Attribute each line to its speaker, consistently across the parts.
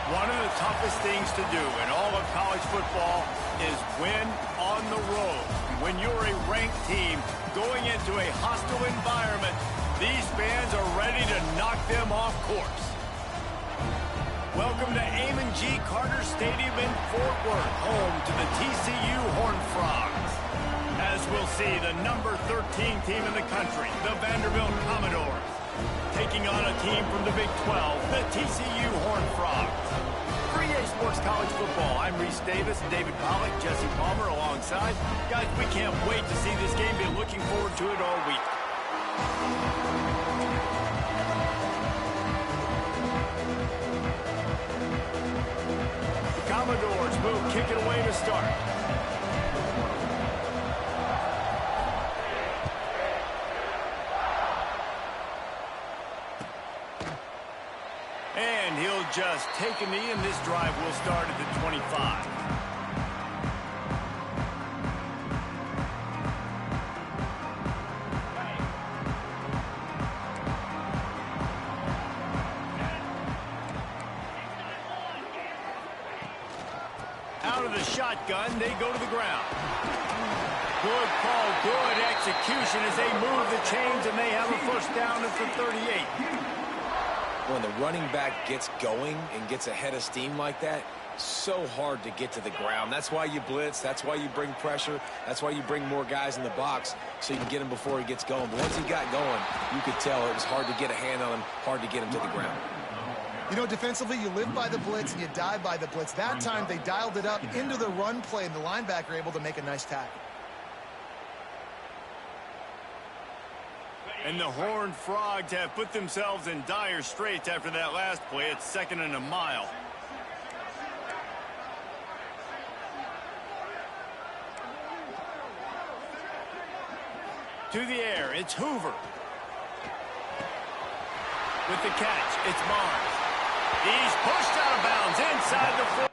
Speaker 1: One of the toughest things to do in all of college football is win on the road. When you're a ranked team going into a hostile environment, these fans are ready to knock them off course. Welcome to Amon G. Carter Stadium in Fort Worth, home to the TCU Horned Frogs. As we'll see, the number 13 team in the country, the Vanderbilt Commodores, taking on a team from the Big 12, the TCU Horned Frogs. For EA Sports College Football, I'm Reese Davis, David Pollack, Jesse Palmer alongside. Guys, we can't wait to see this game. Been looking forward to it all week. The Commodores will kick it away to start. And he'll just take a knee, and this drive will start at the 25. Out of the shotgun, they go to the ground. Good call, good execution as they move the chains, and they have a first down at the 38.
Speaker 2: When the running back gets going and gets ahead of steam like that, so hard to get to the ground. That's why you blitz. That's why you bring pressure. That's why you bring more guys in the box so you can get him before he gets going. But once he got going, you could tell it was hard to get a hand on him, hard to get him to the ground.
Speaker 3: You know, defensively, you live by the blitz and you die by the blitz. That time, they dialed it up into the run play, and the linebacker able to make a nice tackle.
Speaker 1: And the Horned Frogs have put themselves in dire straits after that last play. It's 2nd and a mile. To the air, it's Hoover. With the catch, it's Barnes. He's pushed out of bounds inside the 4.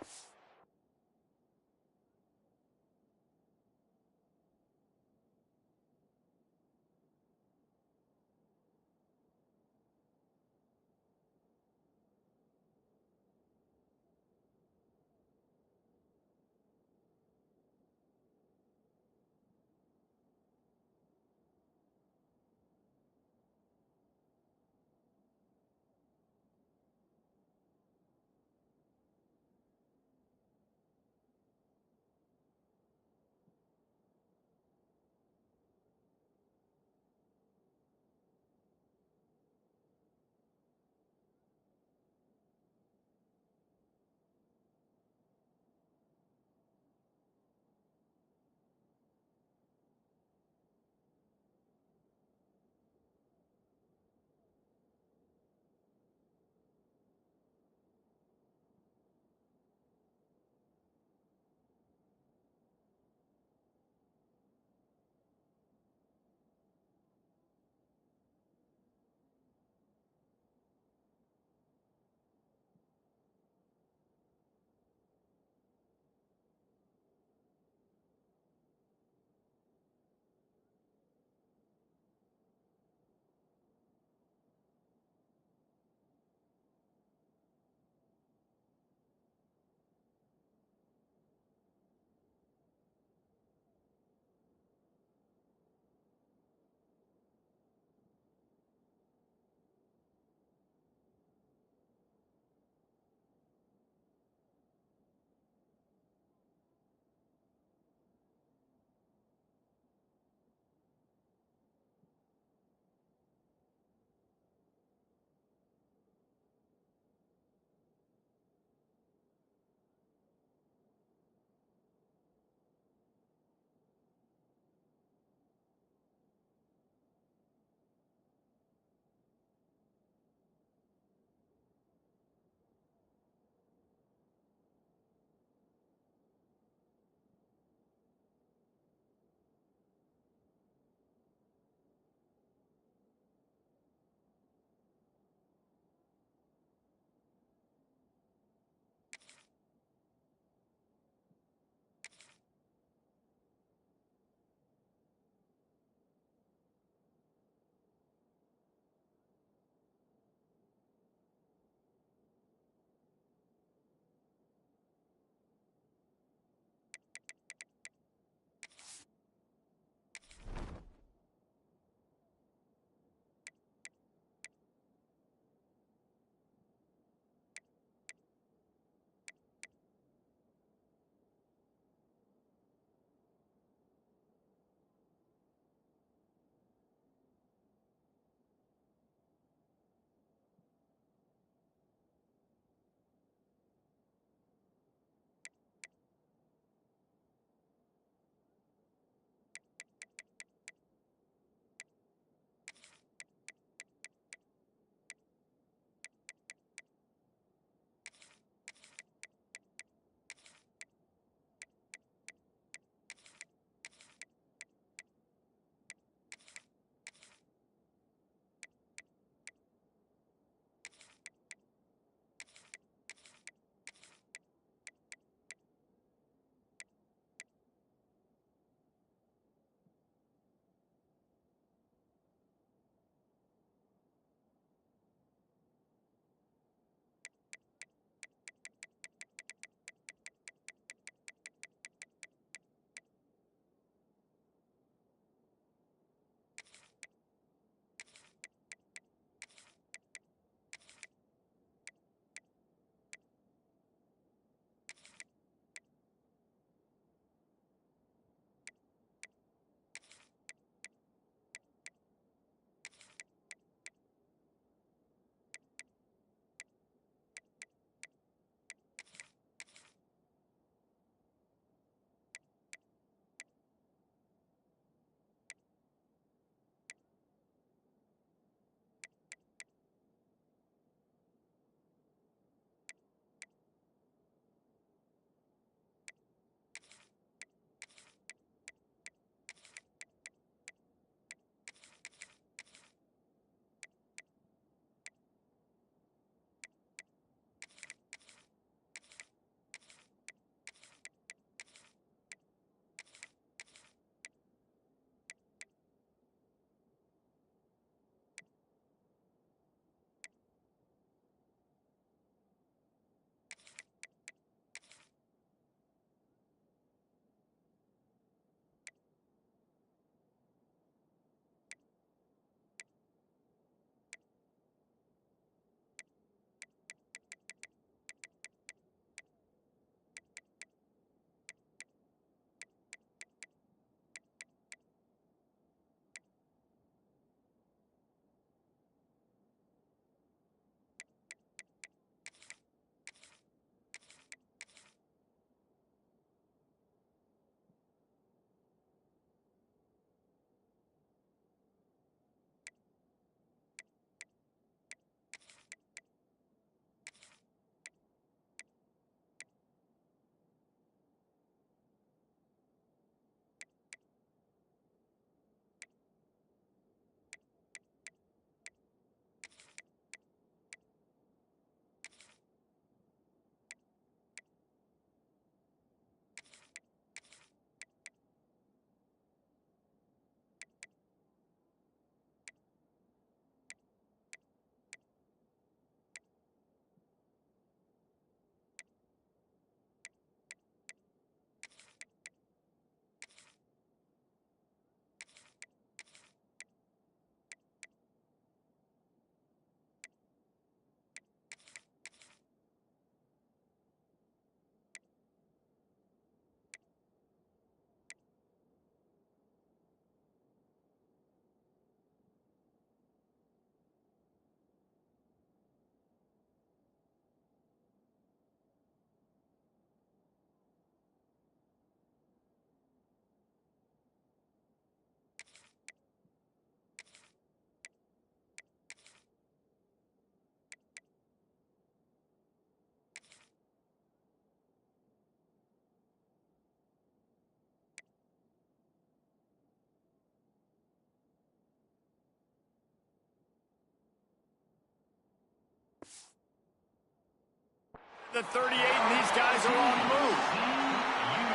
Speaker 1: The 38, and these guys are on the move.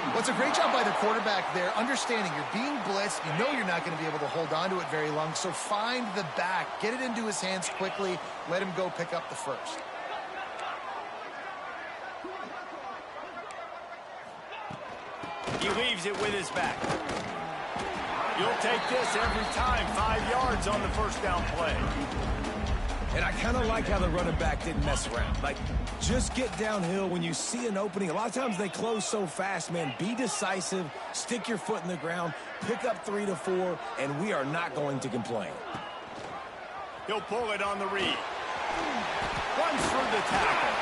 Speaker 3: Well, it's a great job by the quarterback there, understanding you're being blitzed. You know you're not going to be able to hold on to it very long, so find the back. Get it into his hands quickly. Let him go pick up the first.
Speaker 1: He leaves it with his back. You'll take this every time. 5 yards on the first down play.
Speaker 2: And I kind of like how the running back didn't mess around. Like, just get downhill when you see an opening. A lot of times they close so fast, man. Be decisive, stick your foot in the ground, pick up 3 to 4, and we are not going to complain.
Speaker 1: He'll pull it on the read. Runs through the tackle.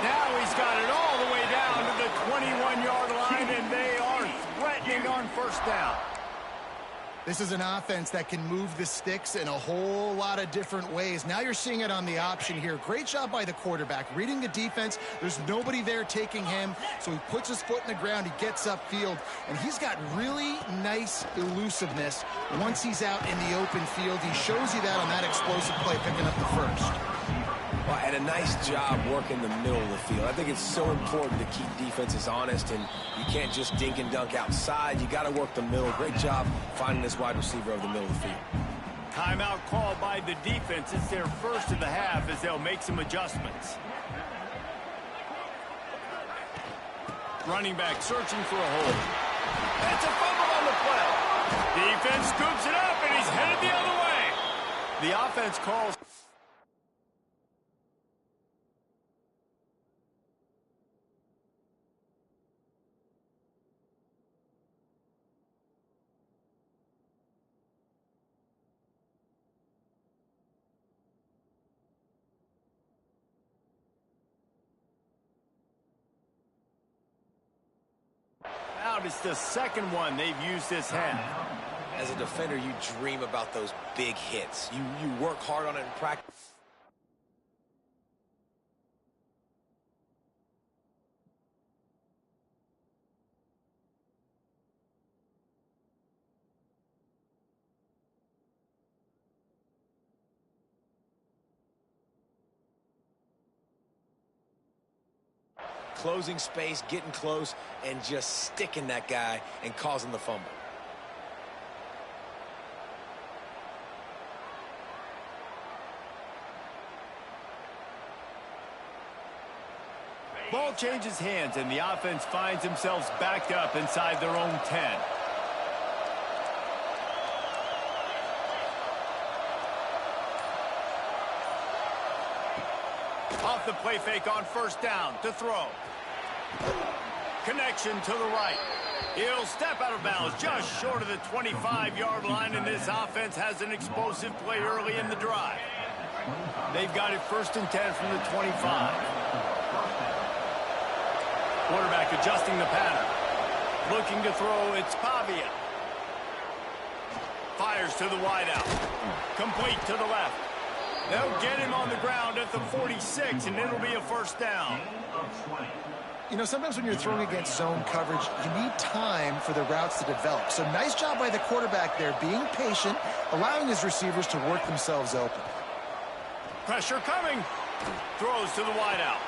Speaker 1: Now he's got it all the way down to the 21-yard line, and they are threatening on first down.
Speaker 3: This is an offense that can move the sticks in a whole lot of different ways. Now you're seeing it on the option here. Great job by the quarterback. Reading the defense, there's nobody there taking him, so he puts his foot in the ground, he gets upfield, and he's got really nice elusiveness. Once he's out in the open field, he shows you that on that explosive play, picking up the first.
Speaker 2: Well, and a nice job working the middle of the field. I think it's so important to keep defenses honest, and you can't just dink and dunk outside. You got to work the middle. Great job finding this wide receiver over the middle of the field.
Speaker 1: Timeout called by the defense. It's their first of the half as they'll make some adjustments. Running back searching for a hole. That's a fumble on the play. Defense scoops it up, and he's headed the other way. The offense calls. It's the second one they've used this half.
Speaker 2: As a defender, you dream about those big hits. You work hard on it in practice. Closing space, getting close, and just sticking that guy and causing the fumble.
Speaker 1: Ball changes hands, and the offense finds themselves backed up inside their own 10. Off the play fake on first down to throw. Connection to the right. He'll step out of bounds just short of the 25-yard line, and this offense has an explosive play early in the drive. They've got it 1st and 10 from the 25. Quarterback adjusting the pattern. Looking to throw, it's Pavia. Fires to the wideout. Complete to the left. They'll get him on the ground at the 46, and it'll be a first down.
Speaker 3: You know, sometimes when you're throwing against zone coverage, you need time for the routes to develop. So nice job by the quarterback there, being patient, allowing his receivers to work themselves open.
Speaker 1: Pressure coming. Throws to the wideout.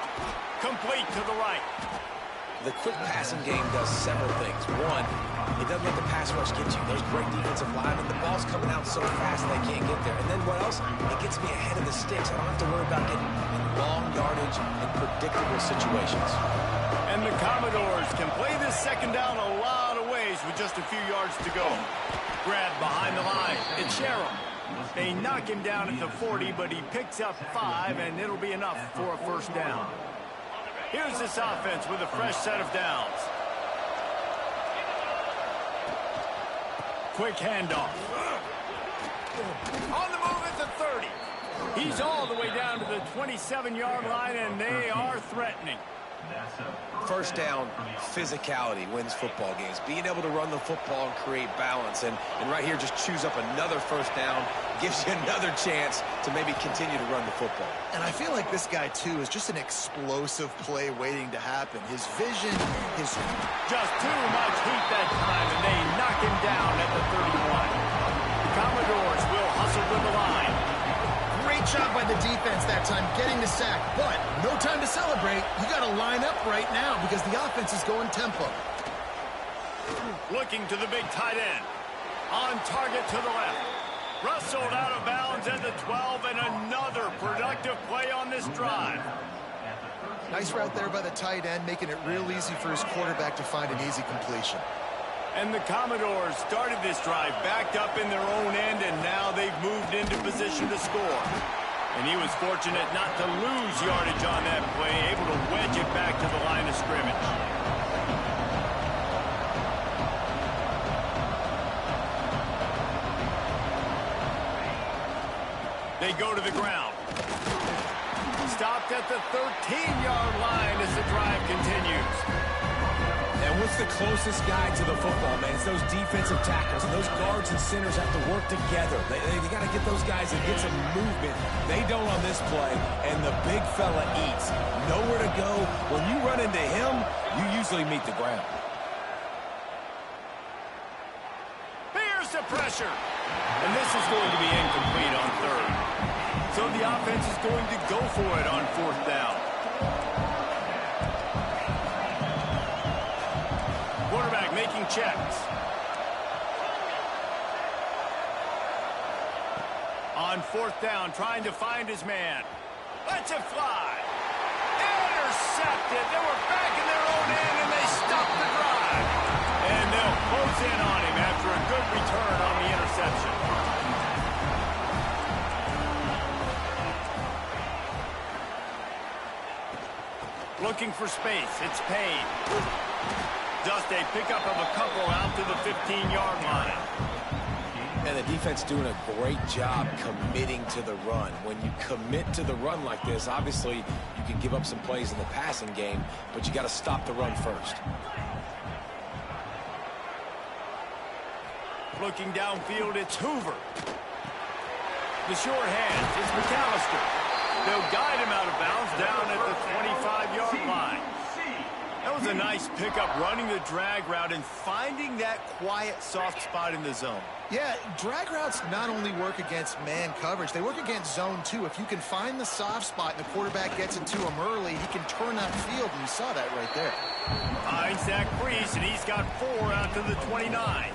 Speaker 1: Complete to the right.
Speaker 2: The quick passing game does several things. One, it doesn't let the pass rush get you. There's great defensive line, and the ball's coming out so fast they can't get there. And then what else? It gets me ahead of the sticks. I don't have to worry about getting in long yardage and predictable situations.
Speaker 1: And the Commodores can play this second down a lot of ways with just a few yards to go. Grab behind the line. It's Sherrill. They knock him down at the 40, but he picks up 5, and it'll be enough for a first down. Here's this offense with a fresh set of downs. Quick handoff. On the move at the 30. He's all the way down to the 27-yard line, and they are threatening.
Speaker 2: First down, physicality wins football games. Being able to run the football and create balance. And right here, just choose up another first down. Gives you another chance to maybe continue to run the football.
Speaker 3: And I feel like this guy, too, is just an explosive play waiting to happen. His vision, his...
Speaker 1: Just too much heat that time, and they knock him down at the 31. The Commodores will hustle with the line.
Speaker 3: Great Great job by the defense that time, getting the sack. But no time to celebrate. You got to line up right now because the offense is going tempo.
Speaker 1: Looking to the big tight end. On target to the left. Wrestled out of bounds at the 12, and another productive play on this drive.
Speaker 3: Nice route there by the tight end, making it real easy for his quarterback to find an easy completion.
Speaker 1: And the Commodores started this drive backed up in their own end, and now they've moved into position to score. And he was fortunate not to lose yardage on that play, able to wedge it back to the line of scrimmage. They go to the ground. Stopped at the 13-yard line as the drive continues.
Speaker 2: And what's the closest guy to the football, man? It's those defensive tackles. And those guards and centers have to work together. They got to get those guys to get some movement. They don't on this play, and the big fella eats. Nowhere to go. When you run into him, you usually meet the ground.
Speaker 1: Here's the pressure. And this is going to be incomplete on third. So the offense is going to go for it on fourth down. Quarterback making checks. On fourth down, trying to find his man. Lets it fly. Intercepted. They were back in their own end, and they stopped the drive. And they'll close in on him after a good return on the interception. Looking for space. It's Payne. Just a pickup of a couple out to the 15-yard line.
Speaker 2: And the defense doing a great job committing to the run. When you commit to the run like this, obviously you can give up some plays in the passing game, but you got to stop the run first.
Speaker 1: Looking downfield, it's Hoover. The short hands, it's McAllister. They'll guide him out of bounds down at the 25-yard line. That was a nice pickup, running the drag route and finding that quiet, soft spot in the zone.
Speaker 3: Yeah, drag routes not only work against man coverage, they work against zone too. If you can find the soft spot and the quarterback gets into him early, he can turn that field, and you saw that right there.
Speaker 1: Finds that crease, and he's got 4 out to the 29.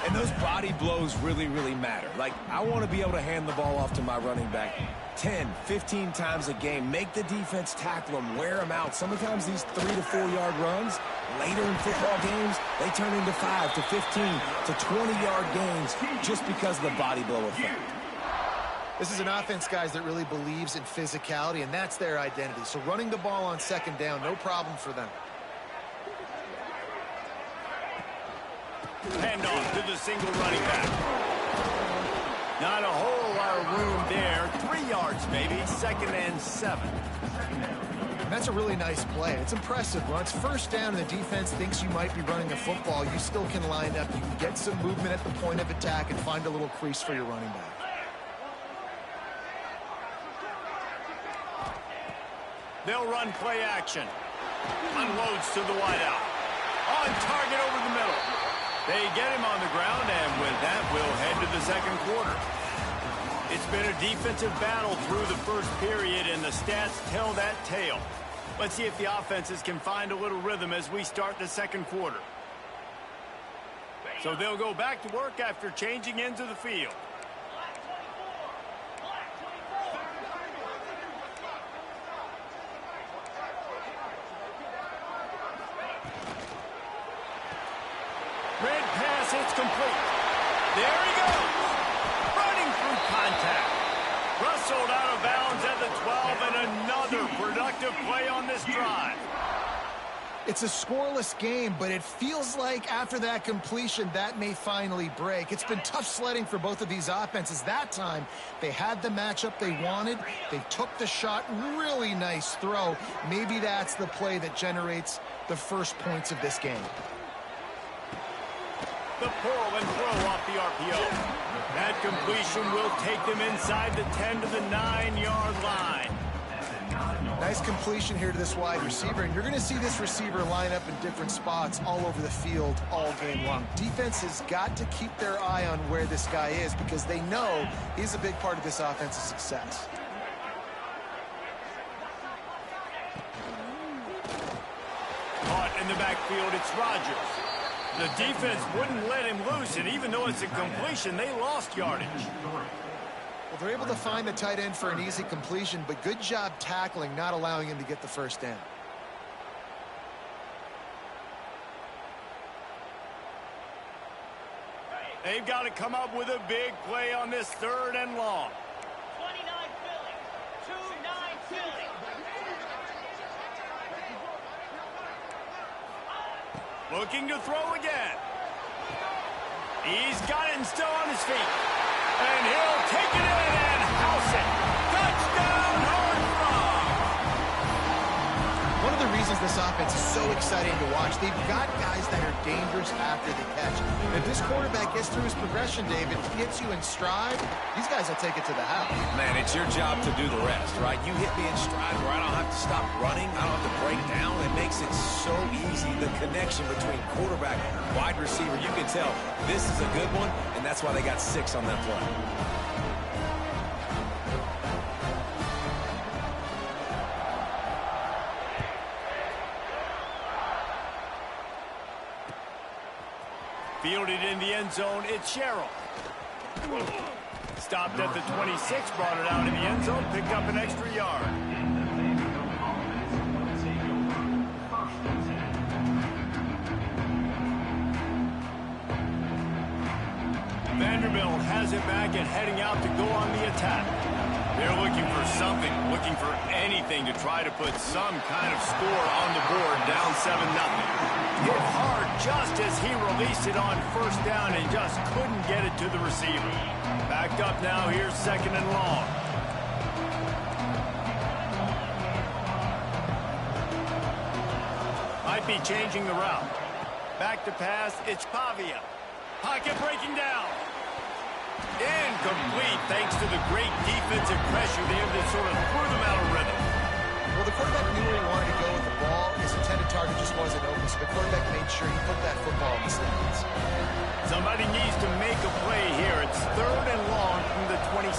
Speaker 2: And those body blows really, really matter. Like, I want to be able to hand the ball off to my running back 10, 15 times a game. Make the defense tackle him, wear him out. Sometimes these 3 to 4 yard runs, later in football games, they turn into 5 to 15 to 20-yard gains just because of the body blow effect.
Speaker 3: This is an offense, guys, that really believes in physicality, and that's their identity. So running the ball on second down, no problem for them.
Speaker 1: Handoff to the single running back. Not a whole lot of room there. 3 yards maybe, 2nd and 7.
Speaker 3: That's a really nice play. It's impressive. When it's first down and the defense thinks you might be running a football, you still can line up. You can get some movement at the point of attack and find a little crease for your running back.
Speaker 1: They'll run play action. Unloads to the wideout. On target over the middle. They get him on the ground, and with that, we'll head to the second quarter. It's been a defensive battle through the first period, and the stats tell that tale. Let's see if the offenses can find a little rhythm as we start the second quarter. So they'll go back to work after changing into the field. Red pass, it's complete. There he goes. Running through contact. Wrestled out of bounds at the 12, and another productive play on this drive.
Speaker 3: It's a scoreless game, but it feels like after that completion, that may finally break. It's been tough sledding for both of these offenses. That time, they had the matchup they wanted. They took the shot. Really nice throw. Maybe that's the play that generates the first points of this game.
Speaker 1: The pull and throw off the RPO. That completion will take them inside the 10 to the 9-yard line.
Speaker 3: Nice completion here to this wide receiver, and you're going to see this receiver line up in different spots all over the field all game long. Defense has got to keep their eye on where this guy is because they know he's a big part of this offense's success.
Speaker 1: Caught in the backfield, it's Rodgers. The defense wouldn't let him loose, and even though it's a completion, they lost yardage.
Speaker 3: Well, they're able to find the tight end for an easy completion, but good job tackling, not allowing him to get the first down.
Speaker 1: They've got to come up with a big play on this 3rd and long.
Speaker 4: 29 Philly. 2-9 Philly.
Speaker 1: Looking to throw again. He's got it and still on his feet. And he'll take it in and house it. Touchdown, Horned Frogs!
Speaker 3: One of the reasons this offense is so exciting to watch, they've got guys that are dangerous after the catch. And if this quarterback gets through his progression, David, hits you in stride, these guys will take it to the house.
Speaker 2: Man, it's your job to do the rest, right? You hit me in stride where I don't have to stop running. I don't have to break down. It makes it so easy. The connection between quarterback and wide receiver, you can tell this is a good one, and that's why they got 6 on that play.
Speaker 1: Fielded in the end zone, it's Sherrill. Stopped at the 26, brought it out in the end zone, picked up an extra yard. Vanderbilt has it back and heading out to go on the attack. They're looking for something, looking for anything to try to put some kind of score on the board, down 7-0. Hit hard just as he released it on 1st down and just couldn't get it to the receiver. Backed up now, here's 2nd and long. Might be changing the route. Back to pass, it's Pavia. Pocket breaking down. Incomplete thanks to the great defensive pressure there that sort of threw them out of rhythm.
Speaker 3: Well, the quarterback knew where he wanted to go with the ball. His intended target just wasn't open, so the quarterback made sure he put that football in the stands.
Speaker 1: Somebody needs to make a play here. It's 3rd and long from the 26.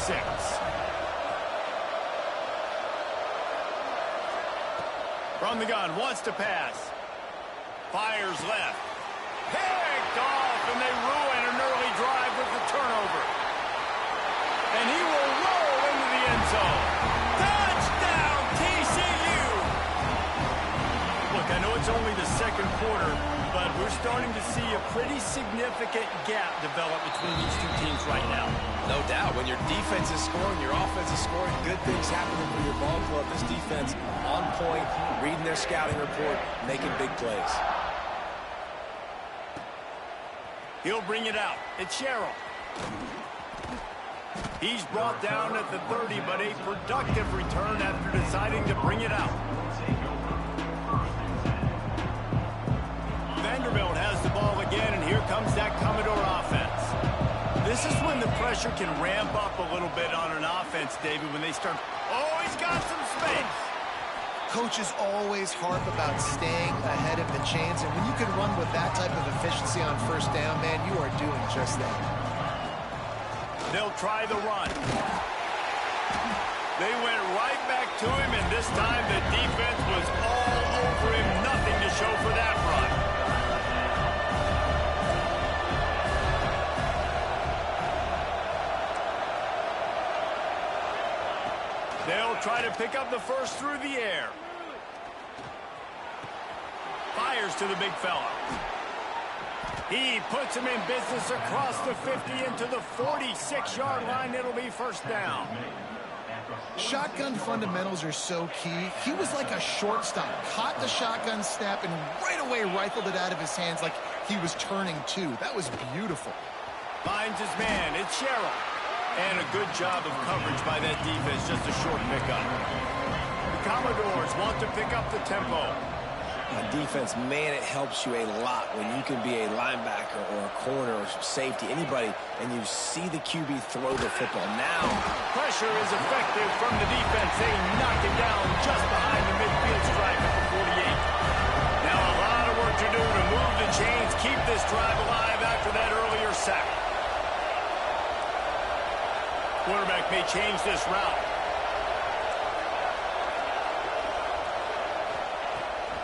Speaker 1: From the gun, wants to pass. Fires left. Picked off, and they ruin an early drive with the turnover. And he will roll into the end zone. Touchdown, TCU! Look, I know it's only the 2nd quarter, but we're starting to see a pretty significant gap develop between these two teams right now.
Speaker 2: No doubt. When your defense is scoring, your offense is scoring, good things happening for your ball club. This defense on point, reading their scouting report, making big plays.
Speaker 1: He'll bring it out. It's Sherrill. He's brought down at the 30, but a productive return after deciding to bring it out. Vanderbilt has the ball again, and here comes that Commodore offense. This is when the pressure can ramp up a little bit on an offense, David, when they start... Oh, he's got some space.
Speaker 3: Coaches always harp about staying ahead of the chains, and when you can run with that type of efficiency on 1st down, man, you are doing just that.
Speaker 1: They'll try the run. They went right back to him, and this time the defense was all over him. Nothing to show for that run. They'll try to pick up the first through the air. Fires to the big fella. He puts him in business across the 50 into the 46-yard line. It'll be 1st down.
Speaker 3: Shotgun fundamentals are so key. He was like a shortstop, caught the shotgun snap, and right away rifled it out of his hands like he was turning two. That was beautiful.
Speaker 1: Finds his man. It's Sherrill. And a good job of coverage by that defense. Just a short pickup. The Commodores want to pick up the tempo.
Speaker 2: on defense, man, it helps you a lot when you can be a linebacker or a corner or safety, anybody, and you see the QB throw the football. Now,
Speaker 1: pressure is effective from the defense. They knock it down just behind the midfield stripe at the 48. Now a lot of work to do to move the chains, keep this drive alive after that earlier sack. Quarterback may change this route.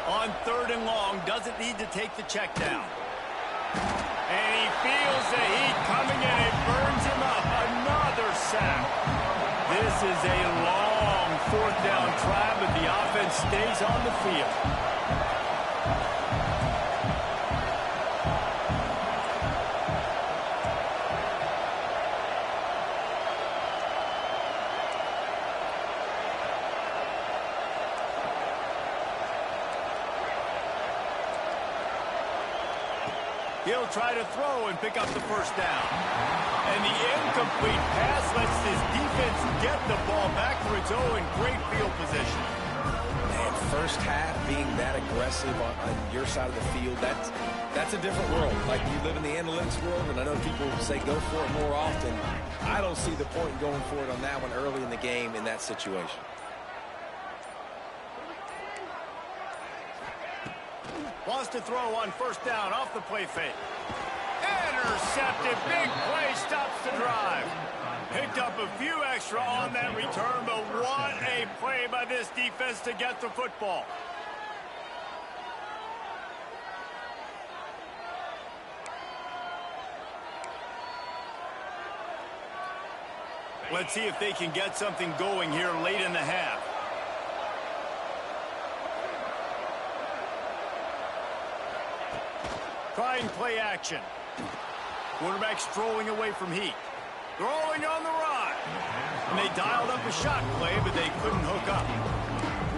Speaker 1: On 3rd and long, doesn't need to take the check down. And he feels the heat coming in. It burns him up. Another sack. This is a long 4th down try, but the offense stays on the field. He'll try to throw and pick up the 1st down. And the incomplete pass lets this defense get the ball back for its own. Great field position.
Speaker 2: Man, first half being that aggressive on your side of the field, that's a different world. Like, you live in the analytics world, and I know people say go for it more often. I don't see the point in going for it on that one early in the game in that situation.
Speaker 1: Wants to throw on 1st down off the play fake. Intercepted. Big play stops the drive. Picked up a few extra on that return, but what a play by this defense to get the football. Let's see if they can get something going here late in the half. Trying play action. Quarterback strolling away from heat. Throwing on the run. And they dialed up a shot play, but they couldn't hook up.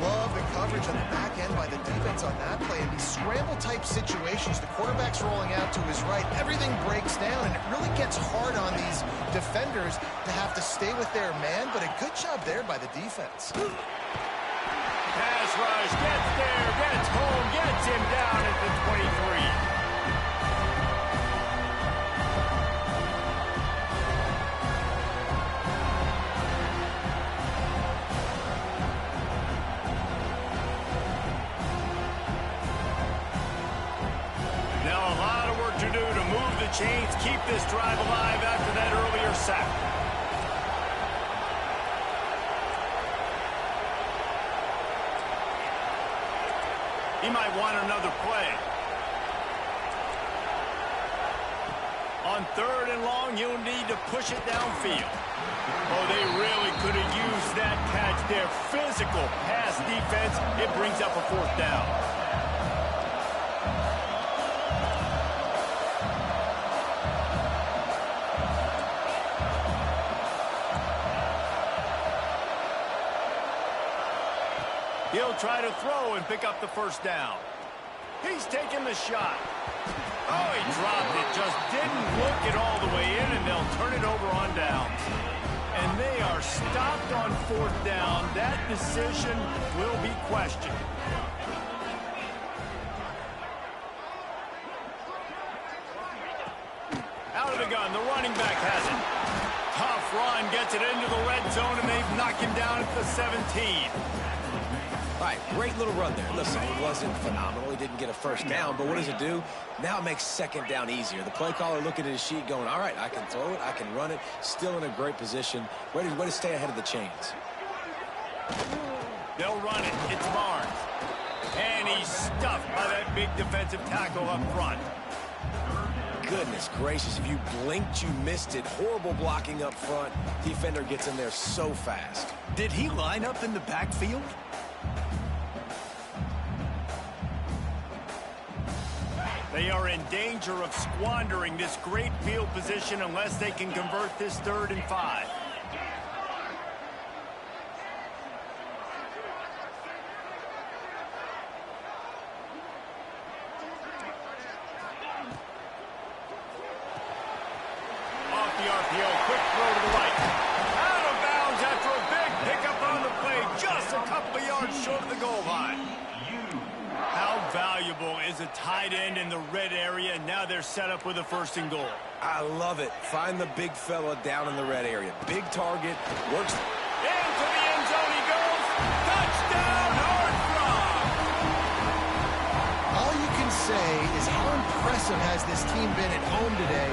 Speaker 3: Love the coverage on the back end by the defense on that play. In these scramble-type situations, the quarterback's rolling out to his right. Everything breaks down, and it really gets hard on these defenders to have to stay with their man, but a good job there by the defense.
Speaker 1: Pass rush, gets there, gets home, gets him down at the 23. Chains keep this drive alive after that earlier sack. He might want another play. On 3rd and long, you'll need to push it downfield. Oh, they really could have used that catch there. Physical pass defense. It brings up a 4th down. He'll try to throw and pick up the 1st down. He's taking the shot. Oh, he dropped it. Just didn't look it all the way in, and they'll turn it over on downs. And they are stopped on 4th down. That decision will be questioned. Out of the gun, the running back has it. Tough run, gets it into the red zone, and they've knocked him down at the 17.
Speaker 2: All right, great little run there. Listen, it wasn't phenomenal. He didn't get a 1st down, but what does it do? Now it makes 2nd down easier. The play caller looking at his sheet going, all right, I can throw it, I can run it. Still in a great position. Way to stay ahead of the chains.
Speaker 1: They'll run it. It's Barnes. And he's stuffed by that big defensive tackle up front.
Speaker 2: Goodness gracious, if you blinked, you missed it. Horrible blocking up front. Defender gets in there so fast.
Speaker 1: Did he line up in the backfield? They are in danger of squandering this great field position unless they can convert this 3rd and 5. Off the RPO, quick throw to the right. Out of bounds after a big pickup on the play, just a couple of yards short of the goal line. How valuable tight end in the red area. Now they're set up with a 1st and goal.
Speaker 2: I love it. Find the big fella down in the red area. Big target. Works.
Speaker 1: Into the end zone he goes. Touchdown, Horned Frog!
Speaker 3: All you can say is how impressive has this team been at home today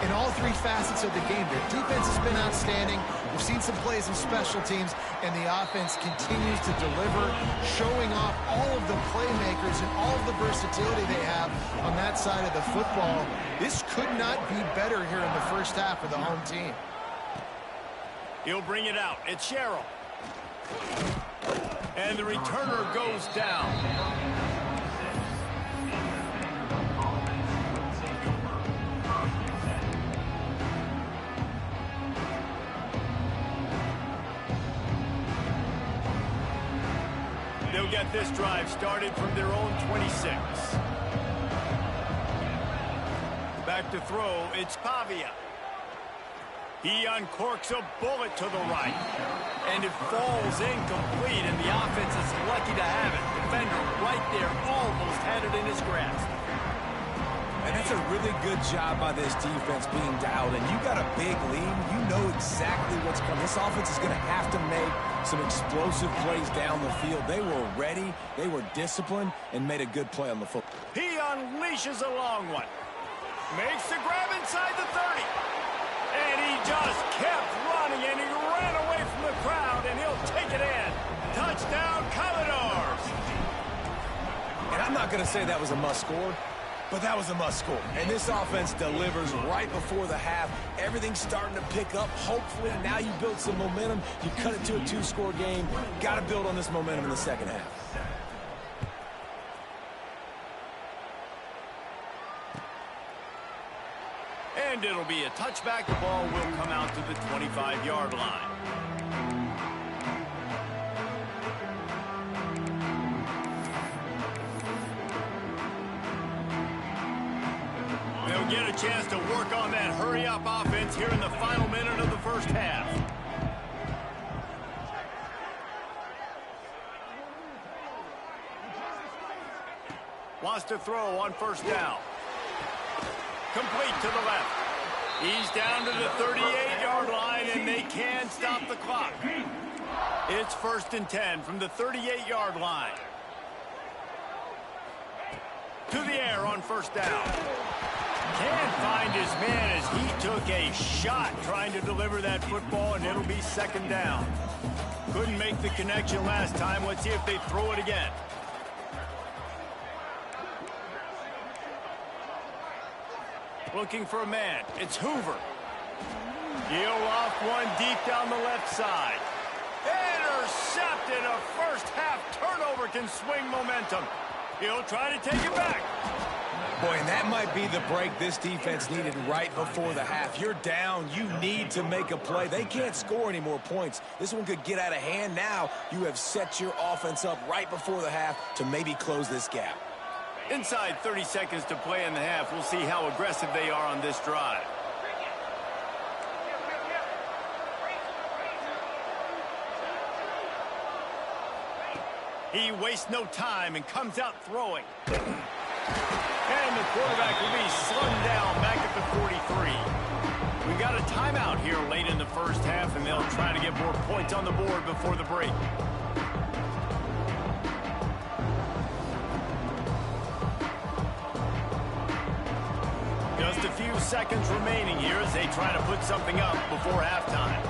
Speaker 3: in all 3 facets of the game. Their defense has been outstanding. We've seen some plays in special teams, and the offense continues to deliver, showing off all of the playmakers and all of the versatility they have on that side of the football. This could not be better here in the first half of the home team.
Speaker 1: He'll bring it out. It's Sherrill. And the returner goes down. They'll get this drive started from their own 26. Back to throw, it's Pavia. He uncorks a bullet to the right. And it falls incomplete, and the offense is lucky to have it. Defender right there almost had it in his grasp.
Speaker 2: And that's a really good job by this defense being dialed in. You got a big lead. You know exactly what's coming. This offense is going to have to make some explosive plays down the field. They were ready, they were disciplined, and made a good play on the football.
Speaker 1: He unleashes a long one. Makes the grab inside the 30. And he just kept running, and he ran away from the crowd, and he'll take it in. Touchdown, Commodores!
Speaker 2: And I'm not going to say that was a must score, but that was a must score. And this offense delivers right before the half. Everything's starting to pick up. Hopefully, now you build some momentum. You cut it to a 2-score game. Got to build on this momentum in the second half.
Speaker 1: And it'll be a touchback. The ball will come out to the 25-yard line. They'll get a chance to work on that hurry-up offense here in the final minute of the first half. Wants to throw on 1st down. Complete to the left. He's down to the 38-yard line, and they can stop the clock. It's 1st and 10 from the 38-yard line. To the air on 1st down. Can't find his man as he took a shot trying to deliver that football, and it'll be 2nd down. Couldn't make the connection last time. Let's see if they throw it again. Looking for a man. It's Hoover. He'll off one deep down the left side. Intercepted. A first-half turnover can swing momentum. He'll try to take it back.
Speaker 2: Boy, and that might be the break this defense needed right before the half. You're down. You need to make a play. They can't score any more points. This one could get out of hand. Now you have set your offense up right before the half to maybe close this gap.
Speaker 1: Inside 30 seconds to play in the half. We'll see how aggressive they are on this drive. He wastes no time and comes out throwing. And the quarterback will be slung down back at the 43. We got a timeout here late in the first half, and they'll try to get more points on the board before the break. Just a few seconds remaining here as they try to put something up before halftime.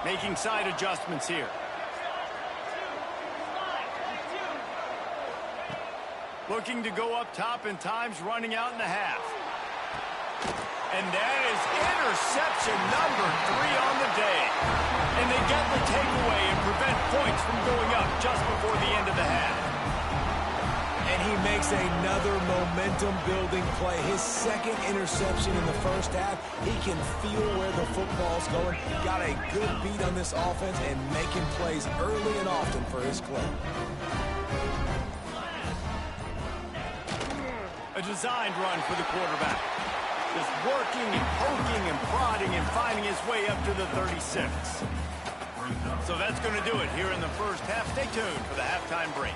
Speaker 1: Making side adjustments here. Looking to go up top, and time's running out in the half. And that is interception number 3 on the day. And they get the takeaway and prevent points from going up just before the end of the half.
Speaker 2: And he makes another momentum-building play. His 2nd interception in the first half. He can feel where the football's going. Got a good beat on this offense and making plays early and often for his club.
Speaker 1: A designed run for the quarterback. Just working and poking and prodding and finding his way up to the 36. So that's going to do it here in the first half. Stay tuned for the halftime break.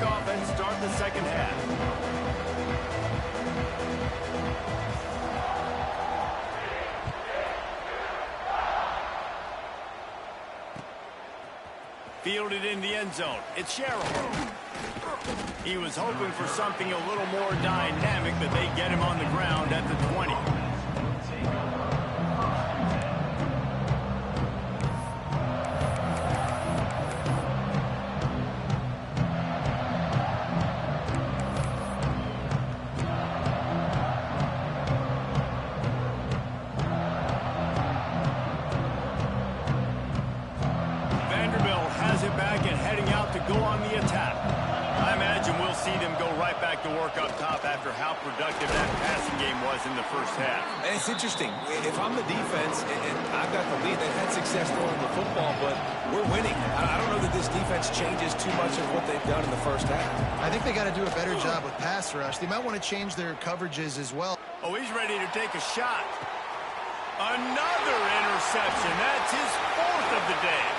Speaker 1: off and start the second half. Fielded in the end zone. It's Sherrill. He was hoping for something a little more dynamic, but they get him on the ground at the 20. Go on the attack. I imagine we'll see them go right back to work up top after how productive that passing game was in the first half.
Speaker 2: And it's interesting. If I'm the defense and I've got the lead, they've had success throwing the football, but we're winning. I don't know that this defense changes too much of what they've done in the first half.
Speaker 3: I think they got to do a better job with pass rush. They might want to change their coverages as well.
Speaker 1: Oh, he's ready to take a shot. Another interception. That's his fourth of the day.